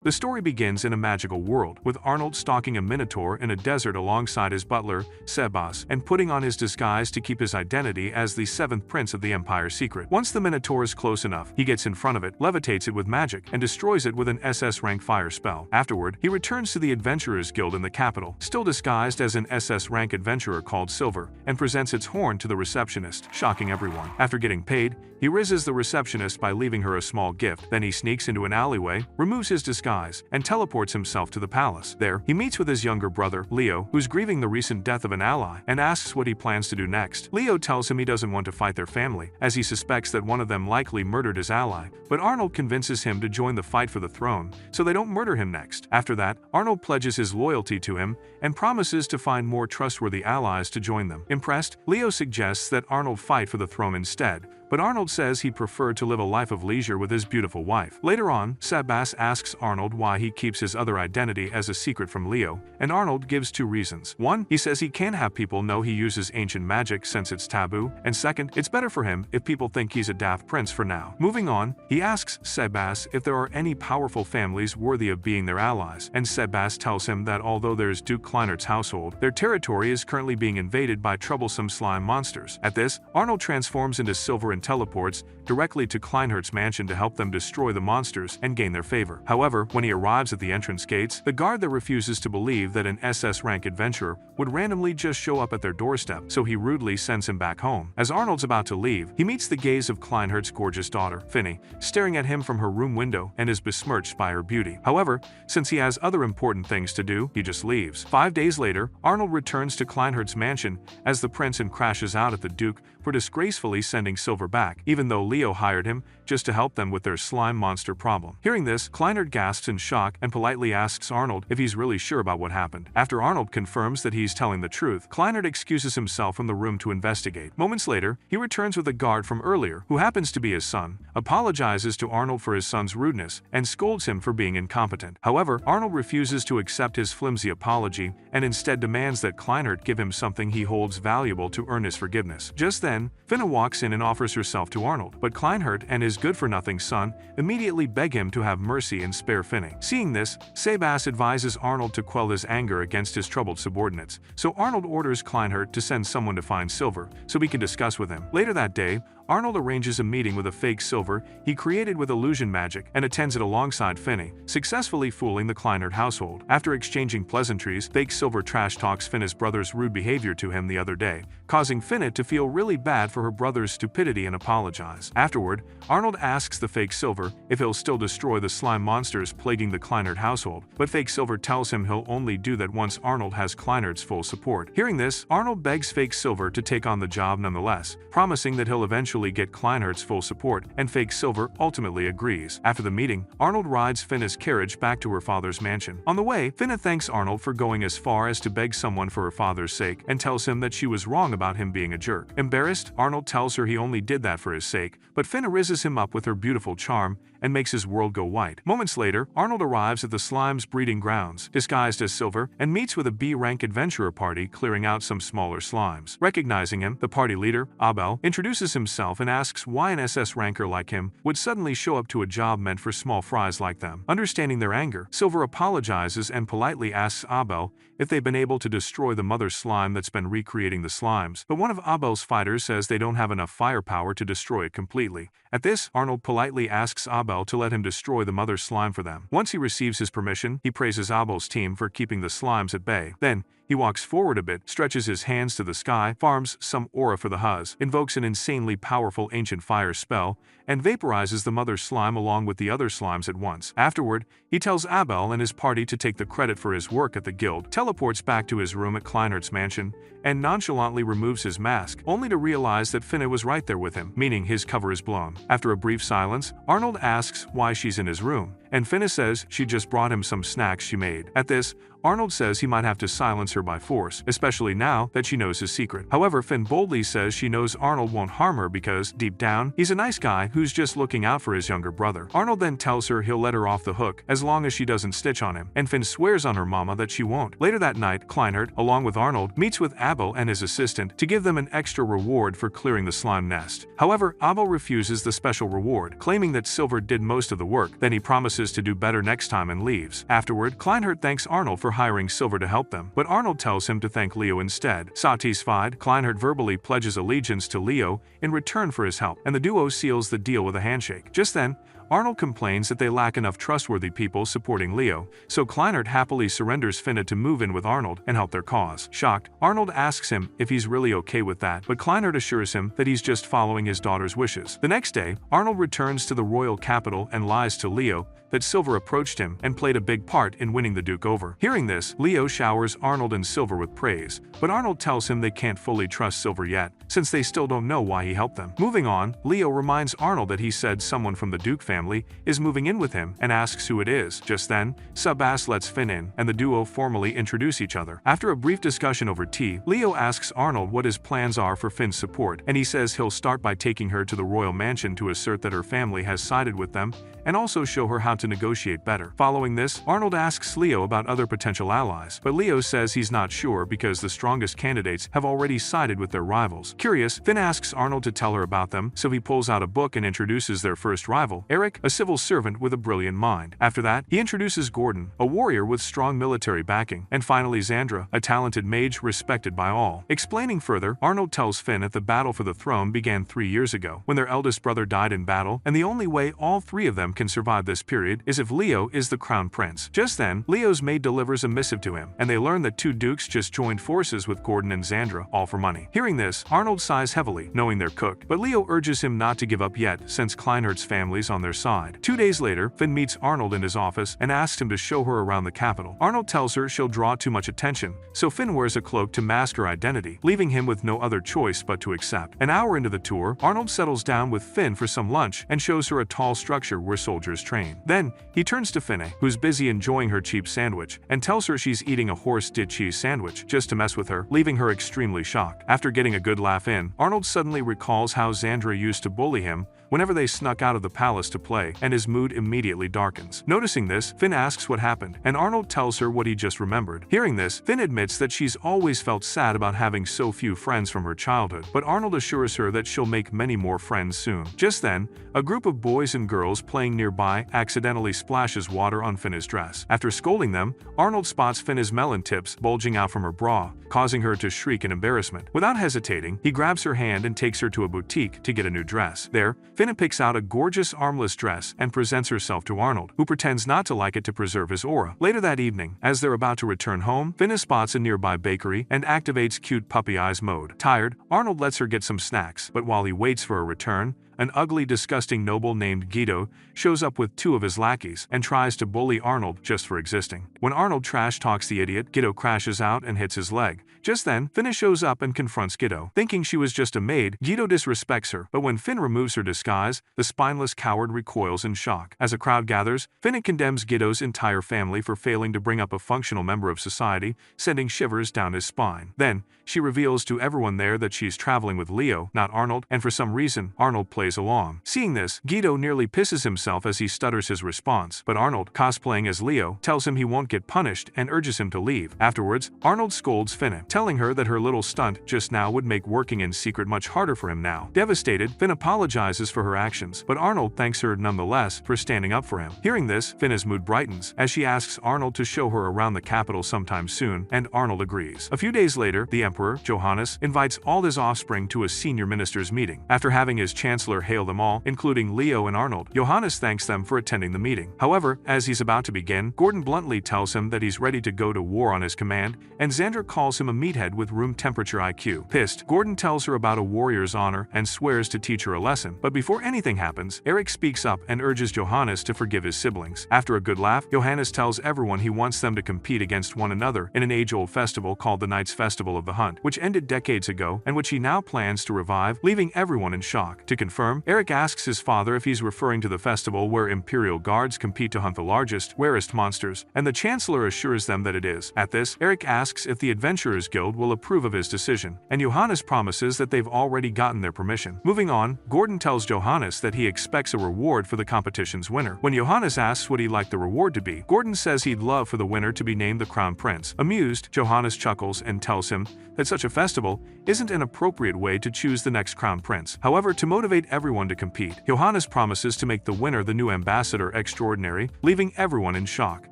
The story begins in a magical world, with Arnold stalking a minotaur in a desert alongside his butler, Sebas, and putting on his disguise to keep his identity as the 7th prince of the Empire's secret. Once the minotaur is close enough, he gets in front of it, levitates it with magic, and destroys it with an SS rank fire spell. Afterward, he returns to the Adventurers Guild in the capital, still disguised as an SS rank adventurer called Silver, and presents its horn to the receptionist, shocking everyone. After getting paid, he rizzes the receptionist by leaving her a small gift. Then he sneaks into an alleyway, removes his disguise, and teleports himself to the palace. There, he meets with his younger brother, Leo, who's grieving the recent death of an ally, and asks what he plans to do next. Leo tells him he doesn't want to fight their family, as he suspects that one of them likely murdered his ally, but Arnold convinces him to join the fight for the throne, so they don't murder him next. After that, Arnold pledges his loyalty to him, and promises to find more trustworthy allies to join them. Impressed, Leo suggests that Arnold fight for the throne instead, but Arnold says he'd prefer to live a life of leisure with his beautiful wife. Later on, Sebas asks Arnold why he keeps his other identity as a secret from Leo, and Arnold gives 2 reasons. One, he says he can't have people know he uses ancient magic since it's taboo, and second, it's better for him if people think he's a daft prince for now. Moving on, he asks Sebas if there are any powerful families worthy of being their allies, and Sebas tells him that although there's Duke Kleinert's household, their territory is currently being invaded by troublesome slime monsters. At this, Arnold transforms into Silver and teleports directly to Kleinert's mansion to help them destroy the monsters and gain their favor. However, when he arrives at the entrance gates, the guard there refuses to believe that an SS rank adventurer would randomly just show up at their doorstep, so he rudely sends him back home. As Arnold's about to leave, he meets the gaze of Kleinert's gorgeous daughter, Finny, staring at him from her room window and is besmirched by her beauty. However, since he has other important things to do, he just leaves. 5 days later, Arnold returns to Kleinert's mansion as the prince and crashes out at the Duke for disgracefully sending Silver back, even though Leo hired him just to help them with their slime monster problem. Hearing this, Kleinert gasps in shock and politely asks Arnold if he's really sure about what happened. After Arnold confirms that he's telling the truth, Kleinert excuses himself from the room to investigate. Moments later, he returns with a guard from earlier, who happens to be his son, apologizes to Arnold for his son's rudeness, and scolds him for being incompetent. However, Arnold refuses to accept his flimsy apology and instead demands that Kleinert give him something he holds valuable to earn his forgiveness. Just then, Finna walks in and offers herself to Arnold, but Kleinert and his good-for-nothing son immediately beg him to have mercy and spare Finny. Seeing this, Sebas advises Arnold to quell his anger against his troubled subordinates, so Arnold orders Kleinert to send someone to find Silver so he can discuss with him. Later that day, Arnold arranges a meeting with a fake Silver he created with illusion magic and attends it alongside Finny, successfully fooling the Kleinert household. After exchanging pleasantries, fake Silver trash talks Finna's brother's rude behavior to him the other day, causing Finna to feel really bad for her brother's stupidity and apologize. Afterward, Arnold asks the fake Silver if he'll still destroy the slime monsters plaguing the Kleinert household, but fake Silver tells him he'll only do that once Arnold has Kleinert's full support. Hearing this, Arnold begs fake Silver to take on the job nonetheless, promising that he'll eventually get Kleinert's full support, and fake Silver ultimately agrees. After the meeting, Arnold rides Finna's carriage back to her father's mansion. On the way, Finna thanks Arnold for going as far as to beg someone for her father's sake and tells him that she was wrong about him being a jerk. Embarrassed, Arnold tells her he only did that for his sake, but Finna rizzes him up with her beautiful charm and makes his world go white. Moments later, Arnold arrives at the slime's breeding grounds, disguised as Silver, and meets with a B-rank adventurer party clearing out some smaller slimes. Recognizing him, the party leader, Abel, introduces himself and asks why an SS ranker like him would suddenly show up to a job meant for small fries like them. Understanding their anger, Silver apologizes and politely asks Abel if they've been able to destroy the mother slime that's been recreating the slimes, but one of Abel's fighters says they don't have enough firepower to destroy it completely. At this, Arnold politely asks Abel to let him destroy the mother slime for them. Once he receives his permission, he praises Abel's team for keeping the slimes at bay. Then, he walks forward a bit, stretches his hands to the sky, farms some aura for the Huz, invokes an insanely powerful ancient fire spell, and vaporizes the mother slime along with the other slimes at once. Afterward, he tells Abel and his party to take the credit for his work at the guild, teleports back to his room at Kleinert's mansion, and nonchalantly removes his mask, only to realize that Finna was right there with him, meaning his cover is blown. After a brief silence, Arnold asks why she's in his room, and Finna says she just brought him some snacks she made. At this, Arnold says he might have to silence her by force, especially now that she knows his secret. However, Finn boldly says she knows Arnold won't harm her because, deep down, he's a nice guy who's just looking out for his younger brother. Arnold then tells her he'll let her off the hook as long as she doesn't stitch on him, and Finn swears on her mama that she won't. Later that night, Kleinert, along with Arnold, meets with Abel and his assistant to give them an extra reward for clearing the slime nest. However, Abel refuses the special reward, claiming that Silver did most of the work. Then he promises promises to do better next time and leaves. Afterward, Kleinhart thanks Arnold for hiring Silver to help them, but Arnold tells him to thank Leo instead. Satisfied, Kleinhart verbally pledges allegiance to Leo in return for his help, and the duo seals the deal with a handshake. Just then, Arnold complains that they lack enough trustworthy people supporting Leo, so Kleinhart happily surrenders Finna to move in with Arnold and help their cause. Shocked, Arnold asks him if he's really okay with that, but Kleinhart assures him that he's just following his daughter's wishes. The next day, Arnold returns to the royal capital and lies to Leo that Silver approached him and played a big part in winning the Duke over. Hearing this, Leo showers Arnold and Silver with praise, but Arnold tells him they can't fully trust Silver yet, since they still don't know why he helped them. Moving on, Leo reminds Arnold that he said someone from the Duke family is moving in with him and asks who it is. Just then, Sebastian lets Finn in, and the duo formally introduce each other. After a brief discussion over tea, Leo asks Arnold what his plans are for Finn's support, and he says he'll start by taking her to the royal mansion to assert that her family has sided with them, and also show her how to negotiate better. Following this, Arnold asks Leo about other potential allies, but Leo says he's not sure because the strongest candidates have already sided with their rivals. Curious, Finn asks Arnold to tell her about them, so he pulls out a book and introduces their first rival, Eric, a civil servant with a brilliant mind. After that, he introduces Gordon, a warrior with strong military backing, and finally Xandra, a talented mage respected by all. Explaining further, Arnold tells Finn that the battle for the throne began 3 years ago, when their eldest brother died in battle, and the only way all three of them can survive this period is if Leo is the crown prince. Just then, Leo's maid delivers a missive to him, and they learn that 2 dukes just joined forces with Gordon and Xandra, all for money. Hearing this, Arnold sighs heavily, knowing they're cooked, but Leo urges him not to give up yet, since Kleinhart's family's on their side. 2 days later, Finn meets Arnold in his office and asks him to show her around the capital. Arnold tells her she'll draw too much attention, so Finn wears a cloak to mask her identity, leaving him with no other choice but to accept. An hour into the tour, Arnold settles down with Finn for some lunch and shows her a tall structure where soldiers train. Then, he turns to Finne, who's busy enjoying her cheap sandwich, and tells her she's eating a horse-did cheese sandwich just to mess with her, leaving her extremely shocked. After getting a good laugh in, Arnold suddenly recalls how Xandra used to bully him whenever they snuck out of the palace to play, and his mood immediately darkens. Noticing this, Finn asks what happened, and Arnold tells her what he just remembered. Hearing this, Finn admits that she's always felt sad about having so few friends from her childhood, but Arnold assures her that she'll make many more friends soon. Just then, a group of boys and girls playing nearby accidentally splashes water on Finna's dress. After scolding them, Arnold spots Finna's melon tips bulging out from her bra, causing her to shriek in embarrassment. Without hesitating, he grabs her hand and takes her to a boutique to get a new dress. There, Finna picks out a gorgeous armless dress and presents herself to Arnold, who pretends not to like it to preserve his aura. Later that evening, as they're about to return home, Finna spots a nearby bakery and activates cute puppy eyes mode. Tired, Arnold lets her get some snacks, but while he waits for her return, an ugly, disgusting noble named Guido shows up with 2 of his lackeys and tries to bully Arnold just for existing. When Arnold trash-talks the idiot, Guido crashes out and hits his leg. Just then, Finna shows up and confronts Guido. Thinking she was just a maid, Guido disrespects her, but when Finn removes her disguise, the spineless coward recoils in shock. As a crowd gathers, Finna condemns Guido's entire family for failing to bring up a functional member of society, sending shivers down his spine. Then, she reveals to everyone there that she's traveling with Leo, not Arnold, and for some reason, Arnold plays along. Seeing this, Guido nearly pisses himself as he stutters his response, but Arnold, cosplaying as Leo, tells him he won't get punished and urges him to leave. Afterwards, Arnold scolds Finna, telling her that her little stunt just now would make working in secret much harder for him now. Devastated, Finn apologizes for her actions, but Arnold thanks her nonetheless for standing up for him. Hearing this, Finna's mood brightens as she asks Arnold to show her around the capital sometime soon, and Arnold agrees. A few days later, the Emperor, Johannes, invites all his offspring to a senior ministers' meeting. After having his chancellor hail them all, including Leo and Arnold, Johannes thanks them for attending the meeting. However, as he's about to begin, Gordon bluntly tells him that he's ready to go to war on his command, and Xandra calls him a meathead with room temperature IQ. Pissed, Gordon tells her about a warrior's honor and swears to teach her a lesson. But before anything happens, Eric speaks up and urges Johannes to forgive his siblings. After a good laugh, Johannes tells everyone he wants them to compete against one another in an age-old festival called the Knights' Festival of the Hunt, which ended decades ago and which he now plans to revive, leaving everyone in shock. To confirm, Eric asks his father if he's referring to the festival where Imperial guards compete to hunt the largest, rarest monsters, and the Chancellor assures them that it is. At this, Eric asks if the Adventurers Guild will approve of his decision, and Johannes promises that they've already gotten their permission. Moving on, Gordon tells Johannes that he expects a reward for the competition's winner. When Johannes asks what he'd like the reward to be, Gordon says he'd love for the winner to be named the Crown Prince. Amused, Johannes chuckles and tells him that such a festival isn't an appropriate way to choose the next Crown Prince. However, to motivate everyone to compete. Johannes promises to make the winner the new ambassador extraordinary, leaving everyone in shock.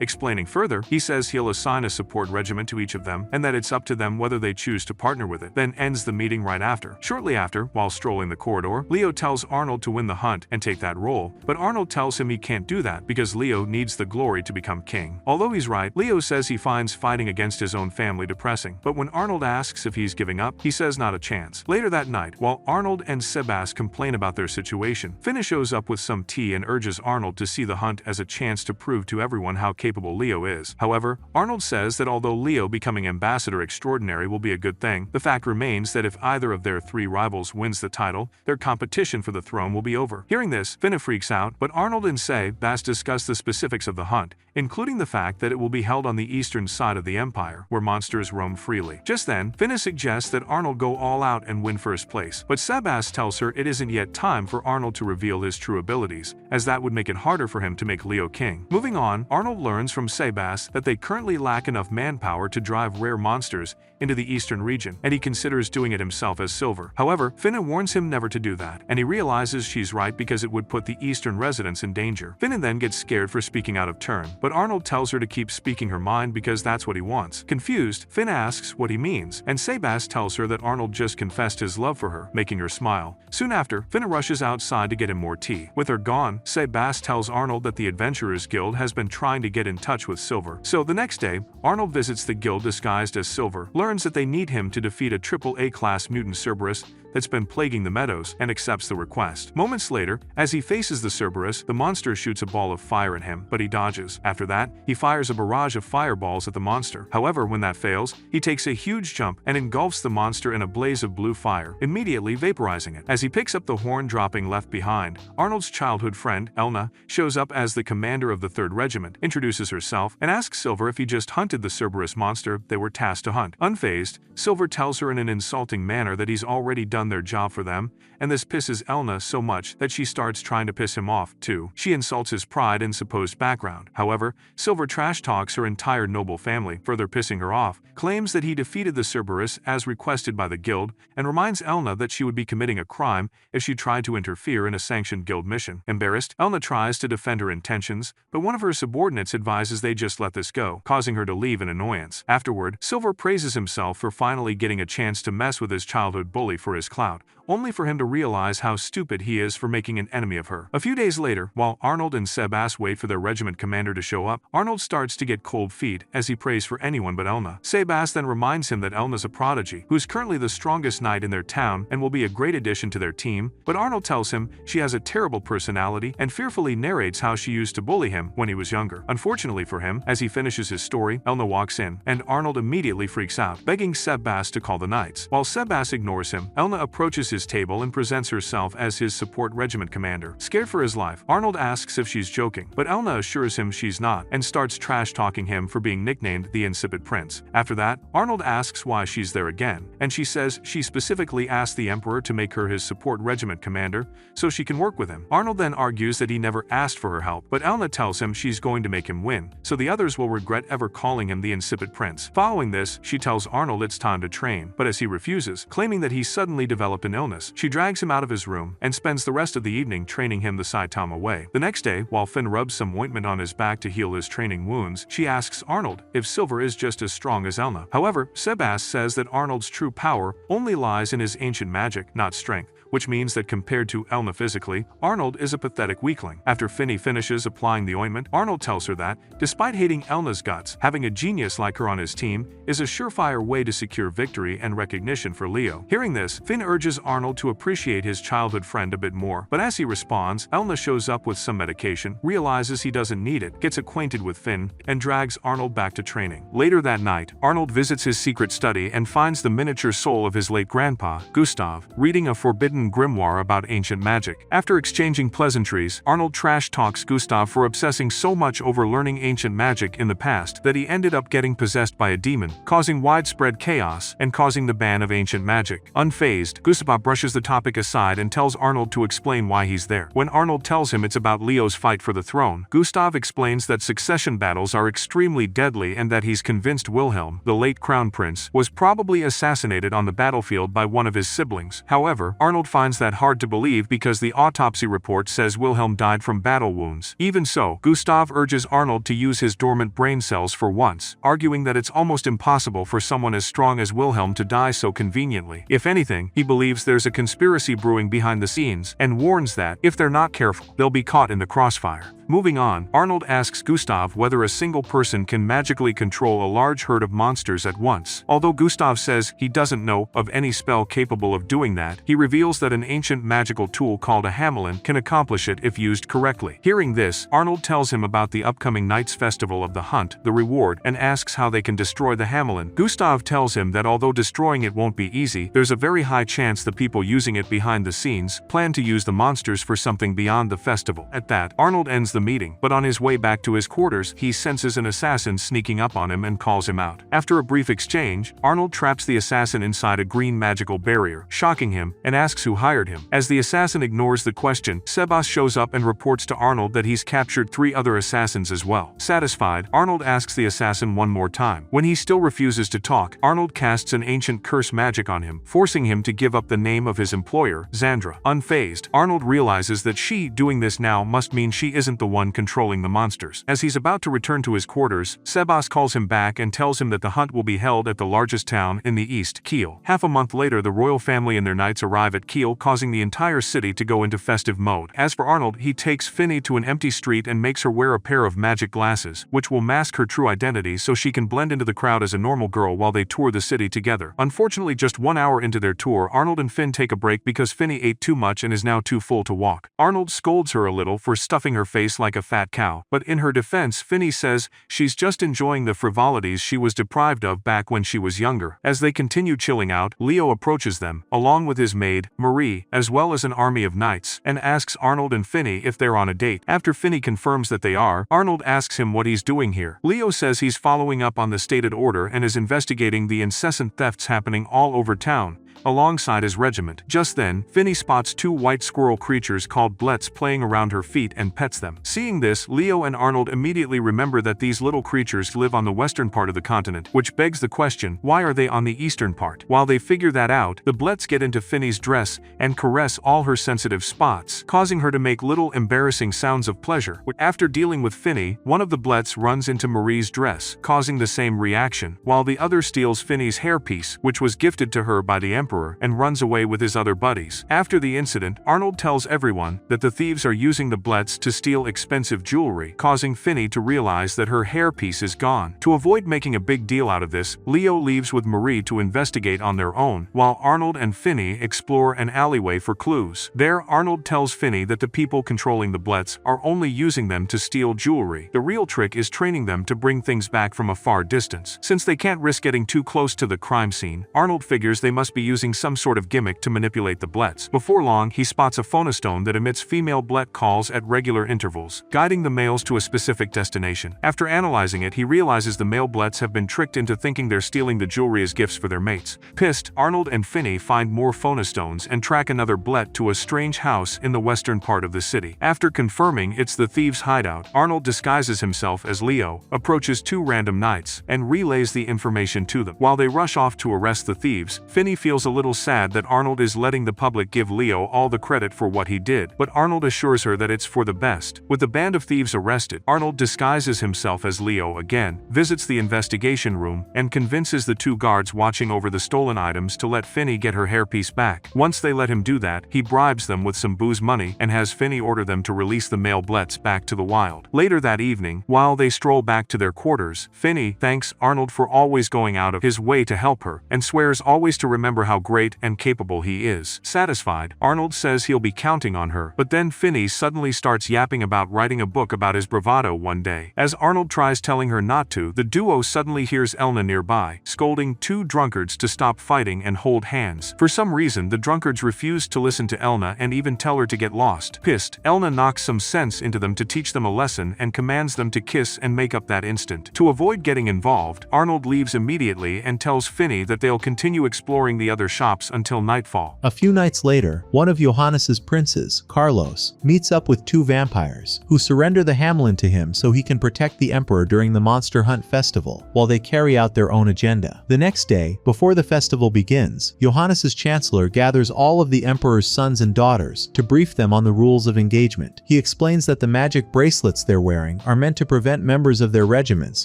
Explaining further, he says he'll assign a support regiment to each of them, and that it's up to them whether they choose to partner with it, then ends the meeting right after. Shortly after, while strolling the corridor, Leo tells Arnold to win the hunt and take that role, but Arnold tells him he can't do that because Leo needs the glory to become king. Although he's right, Leo says he finds fighting against his own family depressing, but when Arnold asks if he's giving up, he says not a chance. Later that night, while Arnold and Sebas complain about their situation, Finna shows up with some tea and urges Arnold to see the hunt as a chance to prove to everyone how capable Leo is. However, Arnold says that although Leo becoming ambassador extraordinary will be a good thing, the fact remains that if either of their three rivals wins the title, their competition for the throne will be over. Hearing this, Finna freaks out, but Arnold and Sebas discuss the specifics of the hunt, including the fact that it will be held on the eastern side of the empire, where monsters roam freely. Just then, Finna suggests that Arnold go all out and win first place, but Sebas tells her it isn't yet time for Arnold to reveal his true abilities, as that would make it harder for him to make Leo king. Moving on, Arnold learns from Sebas that they currently lack enough manpower to drive rare monsters into the eastern region, and he considers doing it himself as Silver. However, Finna warns him never to do that, and he realizes she's right because it would put the eastern residents in danger. Finna then gets scared for speaking out of turn, but Arnold tells her to keep speaking her mind because that's what he wants. Confused, Finna asks what he means, and Sebas tells her that Arnold just confessed his love for her, making her smile. Soon after, Finna rushes outside to get him more tea. With her gone, Sebas tells Arnold that the Adventurers Guild has been trying to get in touch with Silver. So the next day, Arnold visits the guild disguised as Silver, learns that they need him to defeat a AAA class mutant Cerberus that's been plaguing the meadows, and accepts the request. Moments later, as he faces the Cerberus, the monster shoots a ball of fire at him, but he dodges. After that, he fires a barrage of fireballs at the monster. However, when that fails, he takes a huge jump and engulfs the monster in a blaze of blue fire, immediately vaporizing it. As he picks up the horn dropping left behind, Arnold's childhood friend, Elna, shows up as the commander of the 3rd Regiment, introduces herself, and asks Silver if he just hunted the Cerberus monster they were tasked to hunt. Unfazed, Silver tells her in an insulting manner that he's already done their job for them, and this pisses Elna so much that she starts trying to piss him off, too. She insults his pride and supposed background. However, Silver trash talks her entire noble family, further pissing her off, claims that he defeated the Cerberus as requested by the guild, and reminds Elna that she would be committing a crime if she tried to interfere in a sanctioned guild mission. Embarrassed, Elna tries to defend her intentions, but one of her subordinates advises they just let this go, causing her to leave in annoyance. Afterward, Silver praises himself for finally getting a chance to mess with his childhood bully for his clout, only for him to realize how stupid he is for making an enemy of her. A few days later, while Arnold and Sebas wait for their regiment commander to show up, Arnold starts to get cold feet as he prays for anyone but Elna. Sebas then reminds him that Elna's a prodigy, who's currently the strongest knight in their town and will be a great addition to their team, but Arnold tells him she has a terrible personality and fearfully narrates how she used to bully him when he was younger. Unfortunately for him, as he finishes his story, Elna walks in, and Arnold immediately freaks out, begging Sebas to call the knights. While Sebas ignores him, Elna approaches his table and presents herself as his support regiment commander. Scared for his life, Arnold asks if she's joking, but Elna assures him she's not and starts trash-talking him for being nicknamed the Insipid Prince. After that, Arnold asks why she's there again, and she says she specifically asked the Emperor to make her his support regiment commander so she can work with him. Arnold then argues that he never asked for her help, but Elna tells him she's going to make him win, so the others will regret ever calling him the Insipid Prince. Following this, she tells Arnold it's time to train, but as he refuses, claiming that he suddenly developed an illness, she drags him out of his room and spends the rest of the evening training him the Saitama way. The next day, while Finn rubs some ointment on his back to heal his training wounds, she asks Arnold if Silver is just as strong as Elna. However, Sebas says that Arnold's true power only lies in his ancient magic, not strength, which means that compared to Elna physically, Arnold is a pathetic weakling. After Finny finishes applying the ointment, Arnold tells her that, despite hating Elna's guts, having a genius like her on his team is a surefire way to secure victory and recognition for Leo. Hearing this, Finn urges Arnold to appreciate his childhood friend a bit more, but as he responds, Elna shows up with some medication, realizes he doesn't need it, gets acquainted with Finn, and drags Arnold back to training. Later that night, Arnold visits his secret study and finds the miniature soul of his late grandpa, Gustav, reading a forbidden grimoire about ancient magic. After exchanging pleasantries, Arnold trash-talks Gustav for obsessing so much over learning ancient magic in the past that he ended up getting possessed by a demon, causing widespread chaos and causing the ban of ancient magic. Unfazed, Gustav brushes the topic aside and tells Arnold to explain why he's there. When Arnold tells him it's about Leo's fight for the throne, Gustav explains that succession battles are extremely deadly and that he's convinced Wilhelm, the late crown prince, was probably assassinated on the battlefield by one of his siblings. However, Arnold Arnold finds that hard to believe because the autopsy report says Wilhelm died from battle wounds. Even so, Gustav urges Arnold to use his dormant brain cells for once, arguing that it's almost impossible for someone as strong as Wilhelm to die so conveniently. If anything, he believes there's a conspiracy brewing behind the scenes, and warns that, if they're not careful, they'll be caught in the crossfire. Moving on, Arnold asks Gustav whether a single person can magically control a large herd of monsters at once. Although Gustav says he doesn't know of any spell capable of doing that, he reveals that an ancient magical tool called a hamelin can accomplish it if used correctly. Hearing this, Arnold tells him about the upcoming Knights Festival of the Hunt, the reward, and asks how they can destroy the hamelin. Gustav tells him that although destroying it won't be easy, there's a very high chance the people using it behind the scenes plan to use the monsters for something beyond the festival. At that, Arnold ends the meeting, but on his way back to his quarters, he senses an assassin sneaking up on him and calls him out. After a brief exchange, Arnold traps the assassin inside a green magical barrier, shocking him, and asks who hired him. As the assassin ignores the question, Sebas shows up and reports to Arnold that he's captured 3 other assassins as well. Satisfied, Arnold asks the assassin one more time. When he still refuses to talk, Arnold casts an ancient curse magic on him, forcing him to give up the name of his employer, Xandra. Unfazed, Arnold realizes that she doing this now must mean she isn't the one controlling the monsters. As he's about to return to his quarters, Sebas calls him back and tells him that the hunt will be held at the largest town in the east, Kiel. Half a month later, the royal family and their knights arrive at Kiel, causing the entire city to go into festive mode. As for Arnold, he takes Finny to an empty street and makes her wear a pair of magic glasses, which will mask her true identity so she can blend into the crowd as a normal girl while they tour the city together. Unfortunately, just 1 hour into their tour, Arnold and Finn take a break because Finny ate too much and is now too full to walk. Arnold scolds her a little for stuffing her face like a fat cow, but in her defense, Finny says she's just enjoying the frivolities she was deprived of back when she was younger. As they continue chilling out, Leo approaches them, along with his maid, Marie, as well as an army of knights, and asks Arnold and Finny if they're on a date. After Finny confirms that they are, Arnold asks him what he's doing here. Leo says he's following up on the stated order and is investigating the incessant thefts happening all over town, alongside his regiment. Just then, Finny spots 2 white squirrel creatures called blets playing around her feet and pets them. Seeing this, Leo and Arnold immediately remember that these little creatures live on the western part of the continent, which begs the question, why are they on the eastern part? While they figure that out, the blets get into Finny's dress and caress all her sensitive spots, causing her to make little embarrassing sounds of pleasure. After dealing with Finny, one of the blets runs into Marie's dress, causing the same reaction, while the other steals Finny's hairpiece, which was gifted to her by the Emperor, and runs away with his other buddies. After the incident, Arnold tells everyone that the thieves are using the blets to steal expensive jewelry, causing Finny to realize that her hairpiece is gone. To avoid making a big deal out of this, Leo leaves with Marie to investigate on their own, while Arnold and Finny explore an alleyway for clues. There, Arnold tells Finny that the people controlling the blets are only using them to steal jewelry. The real trick is training them to bring things back from a far distance. Since they can't risk getting too close to the crime scene, Arnold figures they must be using some sort of gimmick to manipulate the blets. Before long, he spots a phonostone that emits female blet calls at regular intervals, guiding the males to a specific destination. After analyzing it, he realizes the male blets have been tricked into thinking they're stealing the jewelry as gifts for their mates. Pissed, Arnold and Finny find more phonostones and track another blet to a strange house in the western part of the city. After confirming it's the thieves' hideout, Arnold disguises himself as Leo, approaches 2 random knights, and relays the information to them. While they rush off to arrest the thieves, Finny feels a little sad that Arnold is letting the public give Leo all the credit for what he did, but Arnold assures her that it's for the best. With the band of thieves arrested, Arnold disguises himself as Leo again, visits the investigation room, and convinces the 2 guards watching over the stolen items to let Finny get her hairpiece back. Once they let him do that, he bribes them with some booze money and has Finny order them to release the male blets back to the wild. Later that evening, while they stroll back to their quarters, Finny thanks Arnold for always going out of his way to help her, and swears always to remember how great and capable he is. Satisfied, Arnold says he'll be counting on her, but then Finny suddenly starts yapping about writing a book about his bravado one day. As Arnold tries telling her not to, the duo suddenly hears Elna nearby, scolding 2 drunkards to stop fighting and hold hands. For some reason, the drunkards refuse to listen to Elna and even tell her to get lost. Pissed, Elna knocks some sense into them to teach them a lesson and commands them to kiss and make up that instant. To avoid getting involved, Arnold leaves immediately and tells Finny that they'll continue exploring the other other shops until nightfall. A few nights later, one of Johannes's princes, Carlos, meets up with two vampires, who surrender the Hamelin to him so he can protect the emperor during the Monster Hunt festival, while they carry out their own agenda. The next day, before the festival begins, Johannes's chancellor gathers all of the emperor's sons and daughters to brief them on the rules of engagement. He explains that the magic bracelets they're wearing are meant to prevent members of their regiments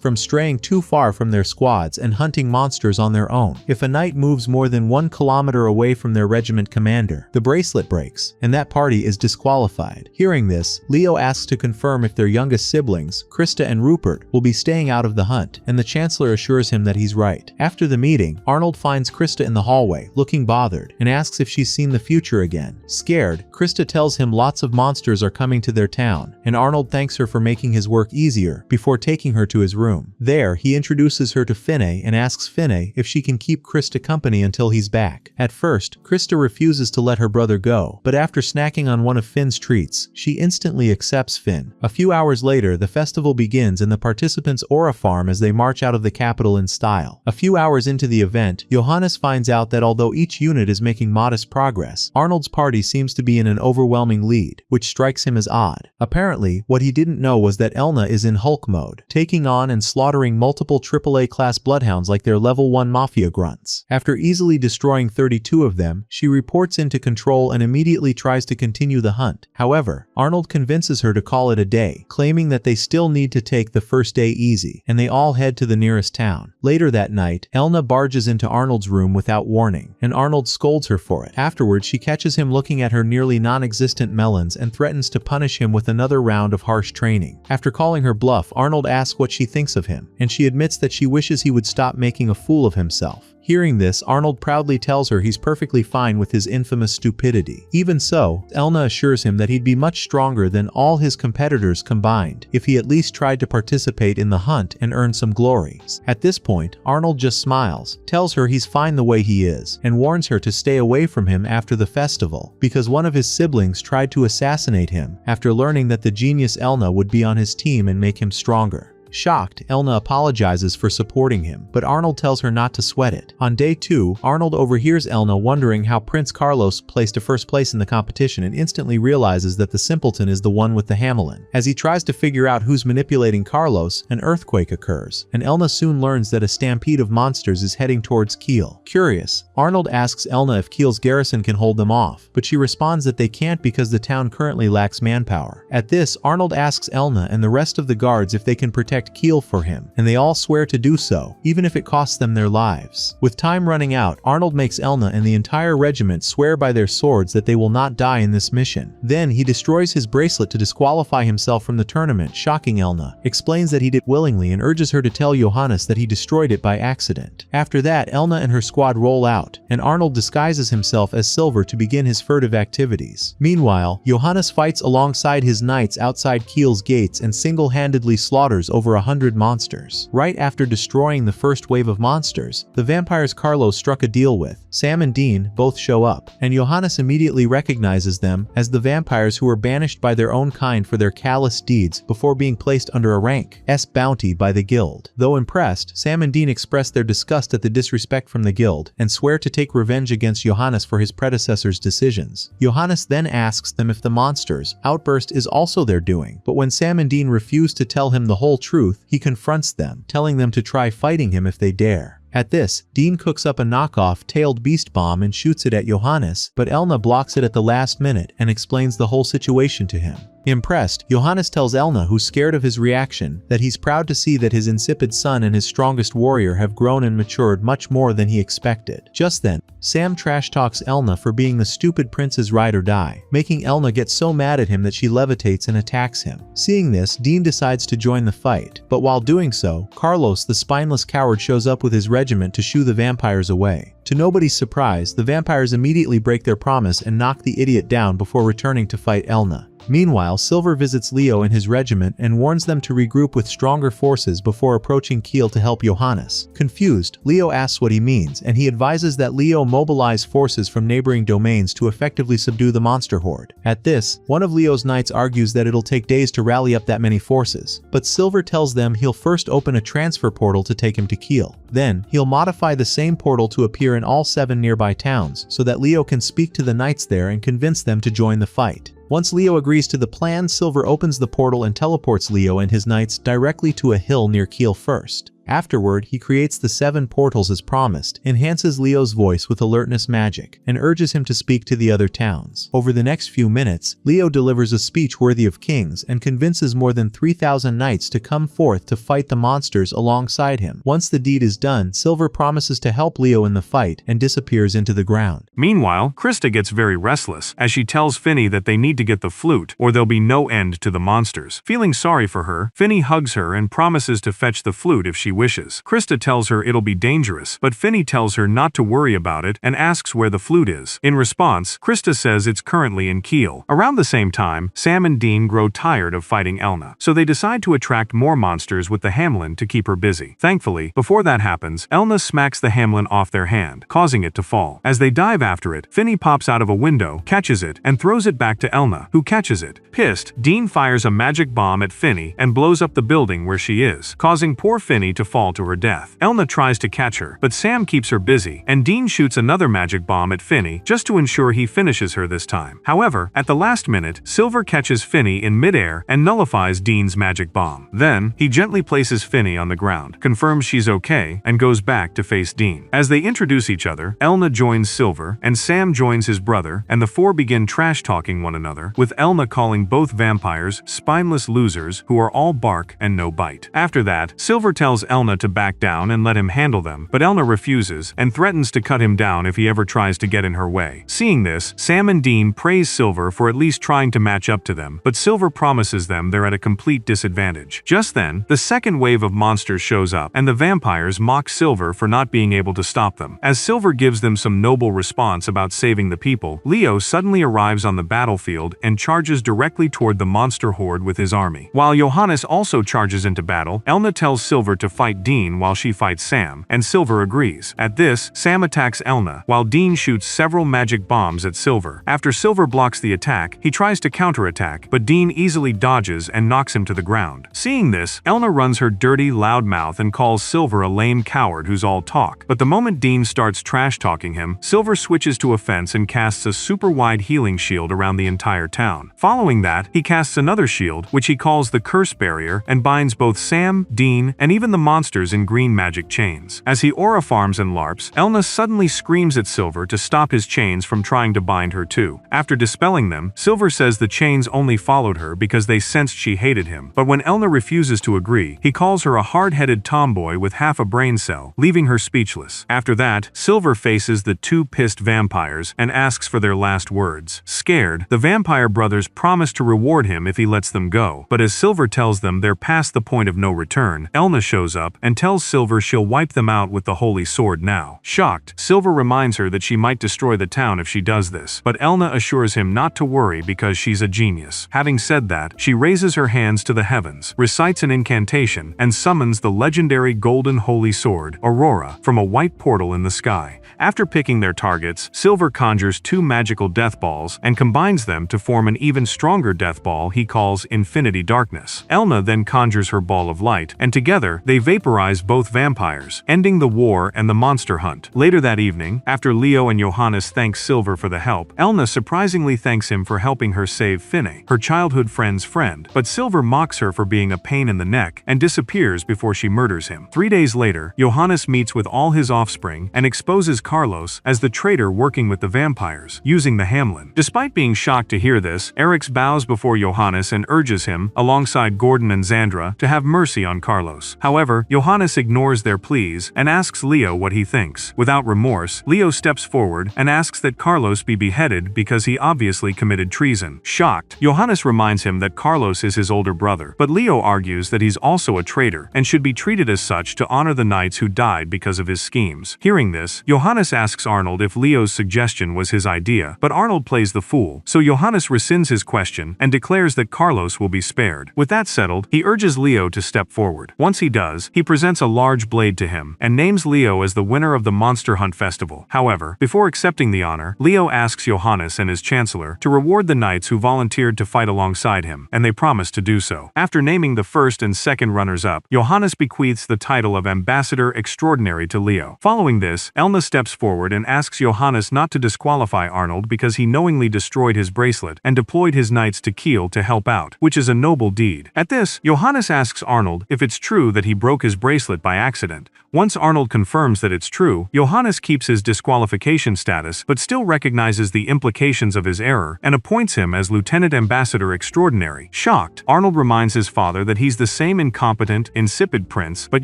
from straying too far from their squads and hunting monsters on their own. If a knight moves more than 1 kilometer away from their regiment commander, the bracelet breaks, and that party is disqualified. Hearing this, Leo asks to confirm if their youngest siblings, Krista and Rupert, will be staying out of the hunt, and the chancellor assures him that he's right. After the meeting, Arnold finds Krista in the hallway, looking bothered, and asks if she's seen the future again. Scared, Krista tells him lots of monsters are coming to their town, and Arnold thanks her for making his work easier before taking her to his room. There, he introduces her to Finney and asks Finney if she can keep Krista company until he's back. At first, Krista refuses to let her brother go, but after snacking on one of Finn's treats, she instantly accepts Finn. A few hours later, the festival begins and the participants aura farm as they march out of the capital in style. A few hours into the event, Johannes finds out that although each unit is making modest progress, Arnold's party seems to be in an overwhelming lead, which strikes him as odd. Apparently, what he didn't know was that Elna is in Hulk mode, taking on and slaughtering multiple AAA-class bloodhounds like their level 1 mafia grunts. After easily destroying 32 of them, she reports into control and immediately tries to continue the hunt. However, Arnold convinces her to call it a day, claiming that they still need to take the first day easy, and they all head to the nearest town. Later that night, Elna barges into Arnold's room without warning, and Arnold scolds her for it. Afterwards, she catches him looking at her nearly non-existent melons and threatens to punish him with another round of harsh training. After calling her bluff, Arnold asks what she thinks of him, and she admits that she wishes he would stop making a fool of himself. Hearing this, Arnold proudly tells her he's perfectly fine with his infamous stupidity. Even so, Elna assures him that he'd be much stronger than all his competitors combined if he at least tried to participate in the hunt and earn some glories. At this point, Arnold just smiles, tells her he's fine the way he is, and warns her to stay away from him after the festival, because one of his siblings tried to assassinate him after learning that the genius Elna would be on his team and make him stronger. Shocked, Elna apologizes for supporting him, but Arnold tells her not to sweat it. On day 2, Arnold overhears Elna wondering how Prince Carlos placed to first place in the competition and instantly realizes that the simpleton is the one with the Hamelin. As he tries to figure out who's manipulating Carlos, an earthquake occurs, and Elna soon learns that a stampede of monsters is heading towards Kiel. Curious, Arnold asks Elna if Kiel's garrison can hold them off, but she responds that they can't because the town currently lacks manpower. At this, Arnold asks Elna and the rest of the guards if they can protect Kiel for him, and they all swear to do so, even if it costs them their lives. With time running out, Arnold makes Elna and the entire regiment swear by their swords that they will not die in this mission. Then he destroys his bracelet to disqualify himself from the tournament, shocking Elna, explains that he did it willingly and urges her to tell Johannes that he destroyed it by accident. After that, Elna and her squad roll out, and Arnold disguises himself as Silver to begin his furtive activities. Meanwhile, Johannes fights alongside his knights outside Kiel's gates and single-handedly slaughters over 100 monsters. Right after destroying the first wave of monsters, the vampires Carlos struck a deal with, Sam and Dean, both show up, and Johannes immediately recognizes them as the vampires who were banished by their own kind for their callous deeds before being placed under a rank S bounty by the guild. Though impressed, Sam and Dean express their disgust at the disrespect from the guild and swear to take revenge against Johannes for his predecessor's decisions. Johannes then asks them if the monsters' outburst is also their doing, but when Sam and Dean refuse to tell him the whole truth, he confronts them, telling them to try fighting him if they dare. At this, Dean cooks up a knockoff tailed beast bomb and shoots it at Johannes, but Elna blocks it at the last minute and explains the whole situation to him. Impressed, Johannes tells Elna, who's scared of his reaction, that he's proud to see that his insipid son and his strongest warrior have grown and matured much more than he expected. Just then, Sam trash-talks Elna for being the stupid prince's ride or die, making Elna get so mad at him that she levitates and attacks him. Seeing this, Dean decides to join the fight, but while doing so, Carlos, the spineless coward, shows up with his regiment to shoo the vampires away. To nobody's surprise, the vampires immediately break their promise and knock the idiot down before returning to fight Elna. Meanwhile, Silver visits Leo and his regiment and warns them to regroup with stronger forces before approaching Kiel to help Johannes. Confused, Leo asks what he means, and he advises that Leo mobilize forces from neighboring domains to effectively subdue the monster horde. At this, one of Leo's knights argues that it'll take days to rally up that many forces, but Silver tells them he'll first open a transfer portal to take him to Kiel. Then, he'll modify the same portal to appear in all 7 nearby towns so that Leo can speak to the knights there and convince them to join the fight. Once Leo agrees to the plan, Silver opens the portal and teleports Leo and his knights directly to a hill near Kiel first. Afterward, he creates the 7 portals as promised, enhances Leo's voice with alertness magic, and urges him to speak to the other towns. Over the next few minutes, Leo delivers a speech worthy of kings and convinces more than 3,000 knights to come forth to fight the monsters alongside him. Once the deed is done, Silver promises to help Leo in the fight and disappears into the ground. Meanwhile, Krista gets very restless as she tells Finny that they need to get the flute or there'll be no end to the monsters. Feeling sorry for her, Finny hugs her and promises to fetch the flute if she wishes. Krista tells her it'll be dangerous, but Finny tells her not to worry about it and asks where the flute is. In response, Krista says it's currently in Kiel. Around the same time, Sam and Dean grow tired of fighting Elna, so they decide to attract more monsters with the Hamlin to keep her busy. Thankfully, before that happens, Elna smacks the Hamlin off their hand, causing it to fall. As they dive after it, Finny pops out of a window, catches it, and throws it back to Elna, who catches it. Pissed, Dean fires a magic bomb at Finny and blows up the building where she is, causing poor Finny to fall to her death. Elna tries to catch her, but Sam keeps her busy, and Dean shoots another magic bomb at Finny just to ensure he finishes her this time. However, at the last minute, Silver catches Finny in midair and nullifies Dean's magic bomb. Then, he gently places Finny on the ground, confirms she's okay, and goes back to face Dean. As they introduce each other, Elna joins Silver, and Sam joins his brother, and the four begin trash-talking one another, with Elna calling both vampires spineless losers who are all bark and no bite. After that, Silver tells Elna to back down and let him handle them, but Elna refuses and threatens to cut him down if he ever tries to get in her way. Seeing this, Sam and Dean praise Silver for at least trying to match up to them, but Silver promises them they're at a complete disadvantage. Just then, the second wave of monsters shows up, and the vampires mock Silver for not being able to stop them. As Silver gives them some noble response about saving the people, Leo suddenly arrives on the battlefield and charges directly toward the monster horde with his army. While Johannes also charges into battle, Elna tells Silver to fight Dean while she fights Sam, and Silver agrees. At this, Sam attacks Elna, while Dean shoots several magic bombs at Silver. After Silver blocks the attack, he tries to counterattack, but Dean easily dodges and knocks him to the ground. Seeing this, Elna runs her dirty, loud mouth and calls Silver a lame coward who's all talk. But the moment Dean starts trash-talking him, Silver switches to offense and casts a super-wide healing shield around the entire town. Following that, he casts another shield, which he calls the Curse Barrier, and binds both Sam, Dean, and even the monsters in green magic chains. As he aura farms and LARPs, Elna suddenly screams at Silver to stop his chains from trying to bind her too. After dispelling them, Silver says the chains only followed her because they sensed she hated him, but when Elna refuses to agree, he calls her a hard-headed tomboy with half a brain cell, leaving her speechless. After that, Silver faces the two pissed vampires and asks for their last words. Scared, the vampire brothers promise to reward him if he lets them go, but as Silver tells them they're past the point of no return, Elna shows up and tells Silver she'll wipe them out with the holy sword now. Shocked, Silver reminds her that she might destroy the town if she does this, but Elna assures him not to worry because she's a genius. Having said that, she raises her hands to the heavens, recites an incantation, and summons the legendary golden holy sword, Aurora, from a white portal in the sky. After picking their targets, Silver conjures two magical death balls and combines them to form an even stronger death ball he calls Infinity Darkness. Elna then conjures her ball of light, and together they vaporize both vampires, ending the war and the monster hunt. Later that evening, after Leo and Johannes thank Silver for the help, Elna surprisingly thanks him for helping her save Finny, her childhood friend's friend, but Silver mocks her for being a pain in the neck and disappears before she murders him. 3 days later, Johannes meets with all his offspring and exposes Carlos as the traitor working with the vampires, using the Hamlin. Despite being shocked to hear this, Erix bows before Johannes and urges him, alongside Gordon and Xandra, to have mercy on Carlos. However, However, Johannes ignores their pleas and asks Leo what he thinks. Without remorse, Leo steps forward and asks that Carlos be beheaded because he obviously committed treason. Shocked, Johannes reminds him that Carlos is his older brother, but Leo argues that he's also a traitor and should be treated as such to honor the knights who died because of his schemes. Hearing this, Johannes asks Arnold if Leo's suggestion was his idea, but Arnold plays the fool, so Johannes rescinds his question and declares that Carlos will be spared. With that settled, he urges Leo to step forward. Once he does, he presents a large blade to him and names Leo as the winner of the Monster Hunt Festival. However, before accepting the honor, Leo asks Johannes and his chancellor to reward the knights who volunteered to fight alongside him, and they promise to do so. After naming the first and second runners-up, Johannes bequeaths the title of Ambassador Extraordinary to Leo. Following this, Elna steps forward and asks Johannes not to disqualify Arnold because he knowingly destroyed his bracelet and deployed his knights to Kiel to help out, which is a noble deed. At this, Johannes asks Arnold if it's true that he broke his bracelet by accident. Once Arnold confirms that it's true, Johannes keeps his disqualification status but still recognizes the implications of his error and appoints him as Lieutenant Ambassador Extraordinary. Shocked, Arnold reminds his father that he's the same incompetent, insipid prince, but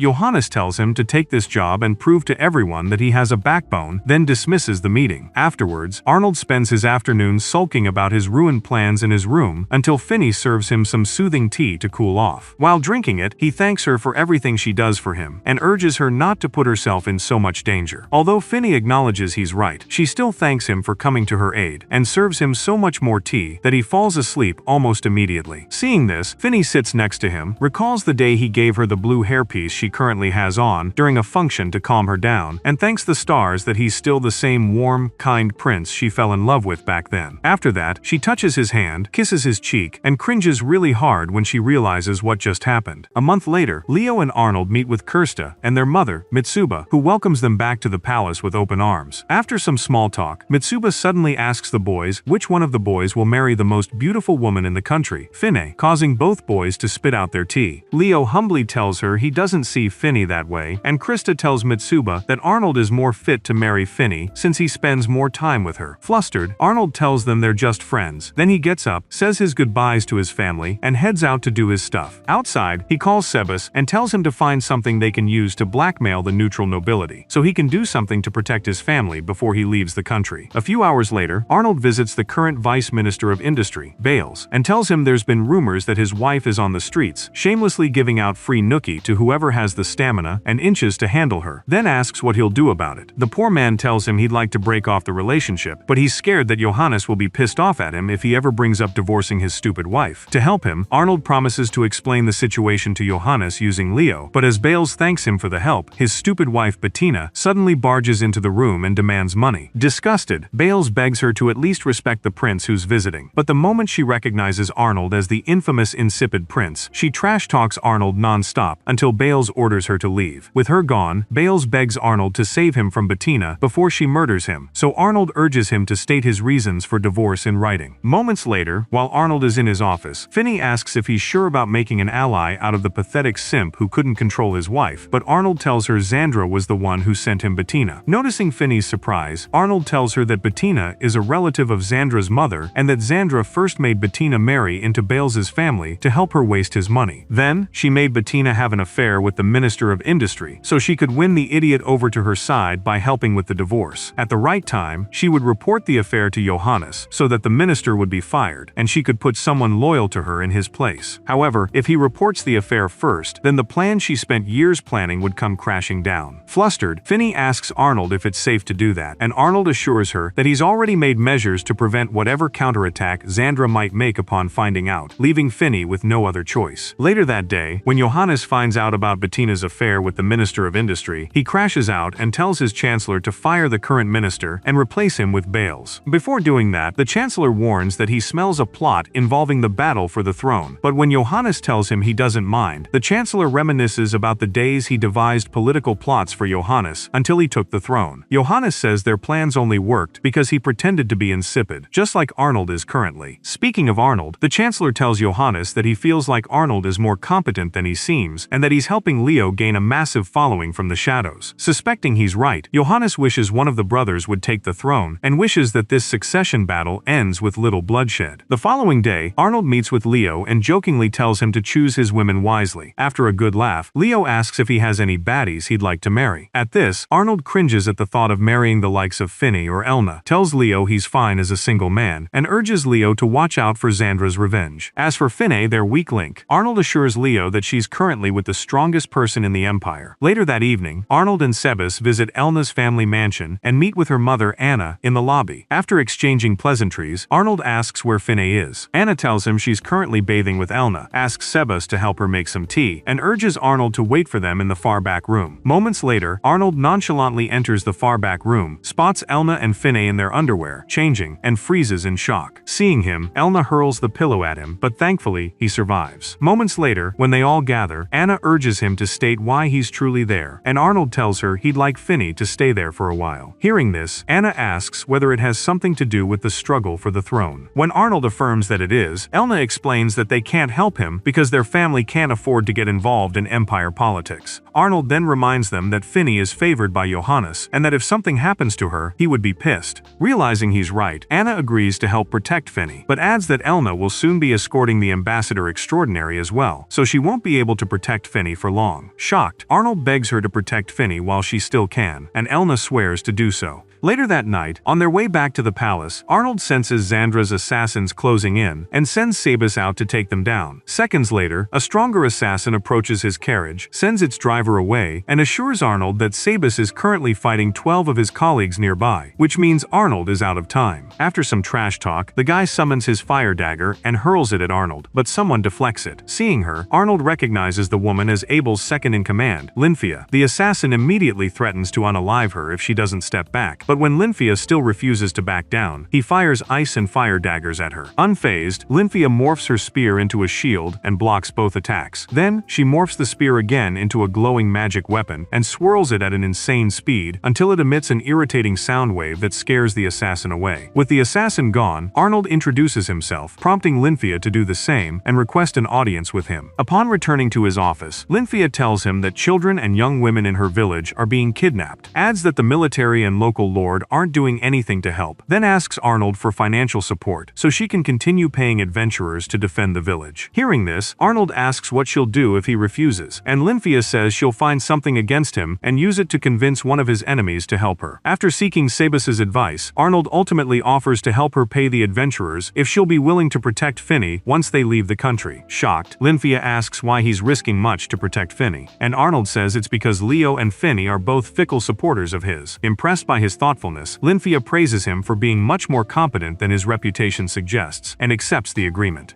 Johannes tells him to take this job and prove to everyone that he has a backbone, then dismisses the meeting. Afterwards, Arnold spends his afternoon sulking about his ruined plans in his room until Finny serves him some soothing tea to cool off. While drinking it, he thanks her for everything she does for him and urges her not to put herself in so much danger. Although Finny acknowledges he's right, she still thanks him for coming to her aid and serves him so much more tea that he falls asleep almost immediately. Seeing this, Finny sits next to him, recalls the day he gave her the blue hairpiece she currently has on during a function to calm her down, and thanks the stars that he's still the same warm, kind prince she fell in love with back then. After that, she touches his hand, kisses his cheek, and cringes really hard when she realizes what just happened. A month later, Leo and Arnold meet with Kirsta and their mother, Mitsuba, who welcomes them back to the palace with open arms. After some small talk, Mitsuba suddenly asks the boys which one of the boys will marry the most beautiful woman in the country, Finny, causing both boys to spit out their tea. Leo humbly tells her he doesn't see Finny that way, and Krista tells Mitsuba that Arnold is more fit to marry Finny since he spends more time with her. Flustered, Arnold tells them they're just friends. Then he gets up, says his goodbyes to his family, and heads out to do his stuff. Outside, he calls Sebas and tells him to find something they can use to blackmail the neutral nobility, so he can do something to protect his family before he leaves the country. A few hours later, Arnold visits the current Vice Minister of Industry, Bales, and tells him there's been rumors that his wife is on the streets, shamelessly giving out free nookie to whoever has the stamina and inches to handle her, then asks what he'll do about it. The poor man tells him he'd like to break off the relationship, but he's scared that Johannes will be pissed off at him if he ever brings up divorcing his stupid wife. To help him, Arnold promises to explain the situation to Johannes using Leo, but as Bales thanks him for the help, his stupid wife Bettina suddenly barges into the room and demands money. Disgusted, Bales begs her to at least respect the prince who's visiting, but the moment she recognizes Arnold as the infamous insipid prince, she trash talks Arnold non-stop until Bales orders her to leave. With her gone, Bales begs Arnold to save him from Bettina before she murders him, so Arnold urges him to state his reasons for divorce in writing. Moments later, while Arnold is in his office, Finny asks if he's sure about making an ally out of the pathetic simp who couldn't control his wife, but Arnold tells her Xandra was the one who sent him Bettina. Noticing Finny's surprise, Arnold tells her that Bettina is a relative of Xandra's mother and that Xandra first made Bettina marry into Bales's family to help her waste his money. Then, she made Bettina have an affair with the Minister of Industry so she could win the idiot over to her side by helping with the divorce. At the right time, she would report the affair to Johannes so that the minister would be fired and she could put someone loyal to her in his place. However, if he reports the affair first, then the plan she spent years planning would come crashing down. Flustered, Finny asks Arnold if it's safe to do that, and Arnold assures her that he's already made measures to prevent whatever counterattack Xandra might make upon finding out, leaving Finny with no other choice. Later that day, when Johannes finds out about Bettina's affair with the Minister of Industry, he crashes out and tells his chancellor to fire the current minister and replace him with Bales. Before doing that, the chancellor warns that he smells a plot involving the battle for the throne, but when Johannes tells him he doesn't mind, the chancellor reminisces about the days he devised political plots for Johannes until he took the throne. Johannes says their plans only worked because he pretended to be insipid, just like Arnold is currently. Speaking of Arnold, the chancellor tells Johannes that he feels like Arnold is more competent than he seems and that he's helping Leo gain a massive following from the shadows. Suspecting he's right, Johannes wishes one of the brothers would take the throne and wishes that this succession battle ends with little bloodshed. The following day, Arnold meets with Leo and jokingly tells him to choose his women wisely. After a good laugh, laugh. Leo asks if he has any baddies he'd like to marry. At this, Arnold cringes at the thought of marrying the likes of Finney or Elna, tells Leo he's fine as a single man, and urges Leo to watch out for Xandra's revenge. As for Finney, their weak link, Arnold assures Leo that she's currently with the strongest person in the Empire. Later that evening, Arnold and Sebas visit Elna's family mansion and meet with her mother Anna in the lobby. After exchanging pleasantries, Arnold asks where Finney is. Anna tells him she's currently bathing with Elna, asks Sebas to help her make some tea, and urges Arnold to wait for them in the far back room. Moments later, Arnold nonchalantly enters the far back room, spots Elna and Finney in their underwear, changing, and freezes in shock. Seeing him, Elna hurls the pillow at him, but thankfully, he survives. Moments later, when they all gather, Anna urges him to state why he's truly there, and Arnold tells her he'd like Finney to stay there for a while. Hearing this, Anna asks whether it has something to do with the struggle for the throne. When Arnold affirms that it is, Elna explains that they can't help him because their family can't afford to get involved in Empire politics. Arnold then reminds them that Finney is favored by Johannes, and that if something happens to her, he would be pissed. Realizing he's right, Anna agrees to help protect Finney, but adds that Elna will soon be escorting the ambassador extraordinary as well, so she won't be able to protect Finney for long. Shocked, Arnold begs her to protect Finney while she still can, and Elna swears to do so. Later that night, on their way back to the palace, Arnold senses Xandra's assassins closing in and sends Sebas out to take them down. Seconds later, a stronger assassin approaches his carriage, sends its driver away, and assures Arnold that Sebas is currently fighting 12 of his colleagues nearby, which means Arnold is out of time. After some trash talk, the guy summons his fire dagger and hurls it at Arnold, but someone deflects it. Seeing her, Arnold recognizes the woman as Abel's second-in-command, Lynfia. The assassin immediately threatens to unalive her if she doesn't step back, but when Lynfia still refuses to back down, he fires ice and fire daggers at her. Unfazed, Lynfia morphs her spear into a shield and blocks both attacks. Then, she morphs the spear again into a glowing magic weapon and swirls it at an insane speed until it emits an irritating sound wave that scares the assassin away. With the assassin gone, Arnold introduces himself, prompting Lynfia to do the same and request an audience with him. Upon returning to his office, Lynfia tells him that children and young women in her village are being kidnapped, adds that the military and local lord aren't doing anything to help, then asks Arnold for financial support so she can continue paying adventurers to defend the village. Hearing this, Arnold asks what she'll do if he refuses, and Lynfia says she'll find something against him and use it to convince one of his enemies to help her. After seeking Sebas's advice, Arnold ultimately offers to help her pay the adventurers if she'll be willing to protect Finney once they leave the country. Shocked, Lynfia asks why he's risking much to protect Finney, and Arnold says it's because Leo and Finney are both fickle supporters of his. Impressed by his thoughtfulness, Lynfia praises him for being much more competent than his reputation suggests, and accepts the agreement.